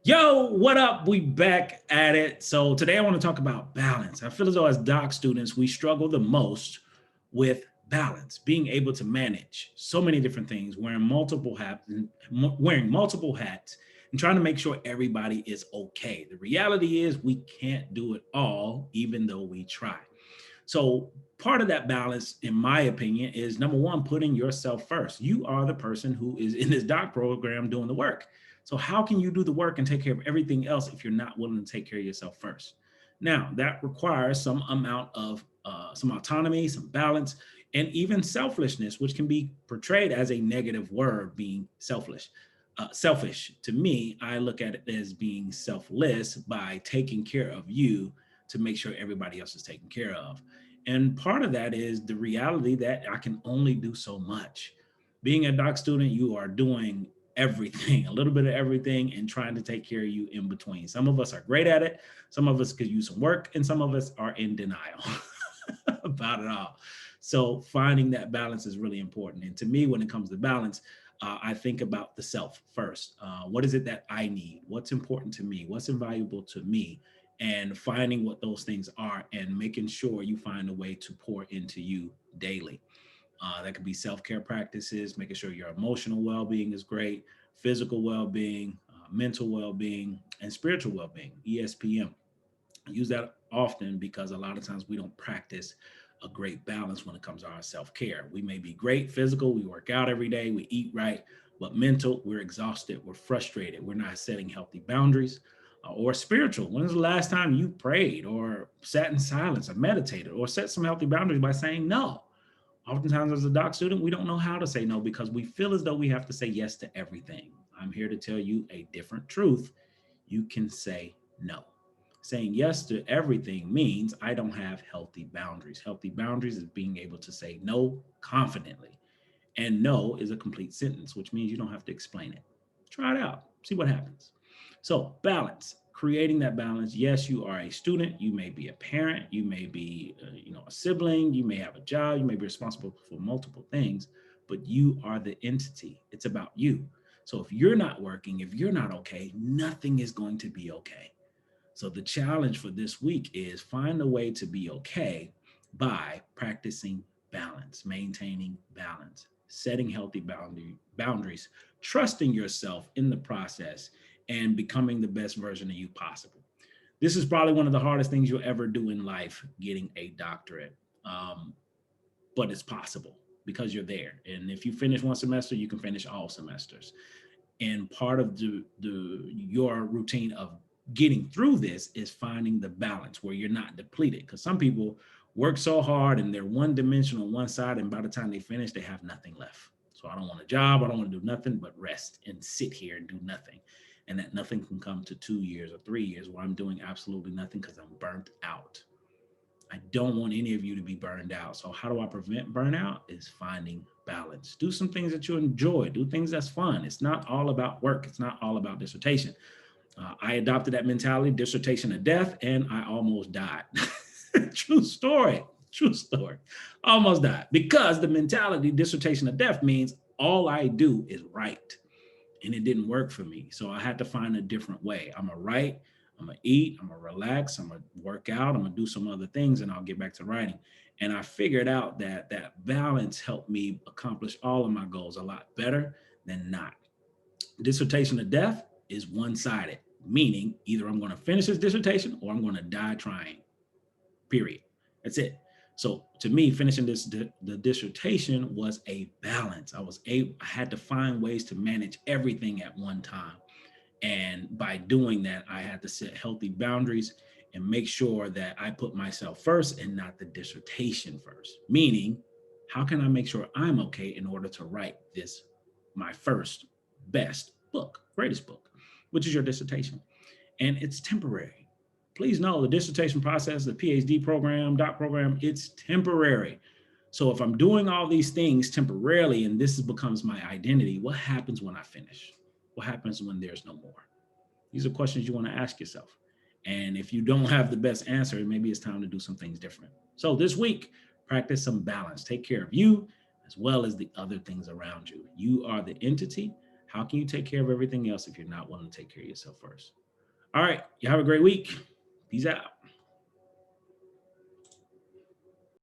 Yo, what up? We back at it. So today I want to talk about balance. I feel as though as doc students, we struggle the most with balance, being able to manage so many different things, wearing multiple hats, and trying to make sure everybody is okay. The reality is we can't do it all, even though we try. So part of that balance, in my opinion, is number one, putting yourself first. You are the person who is in this doc program doing the work. So how can you do the work and take care of everything else if you're not willing to take care of yourself first? Now that requires some amount of some autonomy, some balance, and even selflessness, which can be portrayed as a negative word, being selfish. Selfish to me, I look at it as being selfless by taking care of you to make sure everybody else is taken care of. And part of that is the reality that I can only do so much. Being a doc student, you are doing everything, a little bit of everything, and trying to take care of you in between. Some of us are great at it, some of us could use some work, and some of us are in denial about it all. So finding that balance is really important. And to me, when it comes to balance, I think about the self first. What is it that I need? What's important to me? What's invaluable to me? And finding what those things are and making sure you find a way to pour into you daily. That could be self-care practices, making sure your emotional well-being is great, physical well-being, mental well-being, and spiritual well-being, ESPM. I use that often because a lot of times we don't practice a great balance when it comes to our self-care. We may be great physical, we work out every day, we eat right, but mental, we're exhausted, we're frustrated, we're not setting healthy boundaries. Or spiritual. When's the last time you prayed or sat in silence or meditated or set some healthy boundaries by saying no? Oftentimes, as a doc student, we don't know how to say no because we feel as though we have to say yes to everything. I'm here to tell you a different truth. You can say no. Saying yes to everything means I don't have healthy boundaries. Healthy boundaries is being able to say no confidently. And no is a complete sentence, which means you don't have to explain it. Try it out, see what happens. So, balance, creating that balance. Yes, you are a student, you may be a parent, you may be a sibling, you may have a job, you may be responsible for multiple things, but you are the entity. It's about you. So if you're not working, if you're not okay, nothing is going to be okay. So the challenge for this week is find a way to be okay by practicing balance, maintaining balance, setting healthy boundaries, trusting yourself in the process, and becoming the best version of you possible. This is probably one of the hardest things you'll ever do in life, getting a doctorate. Um, but it's possible because you're there. And if you finish one semester, you can finish all semesters. And part of your routine of getting through this is finding the balance where you're not depleted. Because some people work so hard and they're one dimensional on one side, and by the time they finish, they have nothing left. So I don't want a job. I don't want to do nothing but rest and sit here and do nothing. And that nothing can come to 2 years or 3 years where I'm doing absolutely nothing because I'm burnt out. I don't want any of you to be burned out. So how do I prevent burnout? Is finding balance. Do some things that you enjoy. Do things that's fun. It's not all about work. It's not all about dissertation. I adopted that mentality, dissertation of death, and I almost died. True story. True story. Almost died because the mentality, dissertation of death, means all I do is write, and it didn't work for me. So I had to find a different way. I'm gonna write, I'm gonna eat, I'm gonna relax, I'm gonna work out, I'm gonna do some other things, and I'll get back to writing. And I figured out that that balance helped me accomplish all of my goals a lot better than not. Dissertation of death is one-sided, meaning either I'm gonna finish this dissertation or I'm gonna die trying. Period. That's it. So to me, finishing the dissertation was a balance. I had to find ways to manage everything at one time. And by doing that, I had to set healthy boundaries and make sure that I put myself first and not the dissertation first. Meaning, how can I make sure I'm okay in order to write this, my first best book, greatest book, which is your dissertation? And it's temporary. Please know the dissertation process, the PhD program, doc program, it's temporary. So if I'm doing all these things temporarily and becomes my identity, what happens when I finish? What happens when there's no more? These are questions you want to ask yourself. And if you don't have the best answer, maybe it's time to do some things different. So this week, practice some balance. Take care of you as well as the other things around you. You are the entity. How can you take care of everything else if you're not willing to take care of yourself first? All right. You have a great week. Peace out.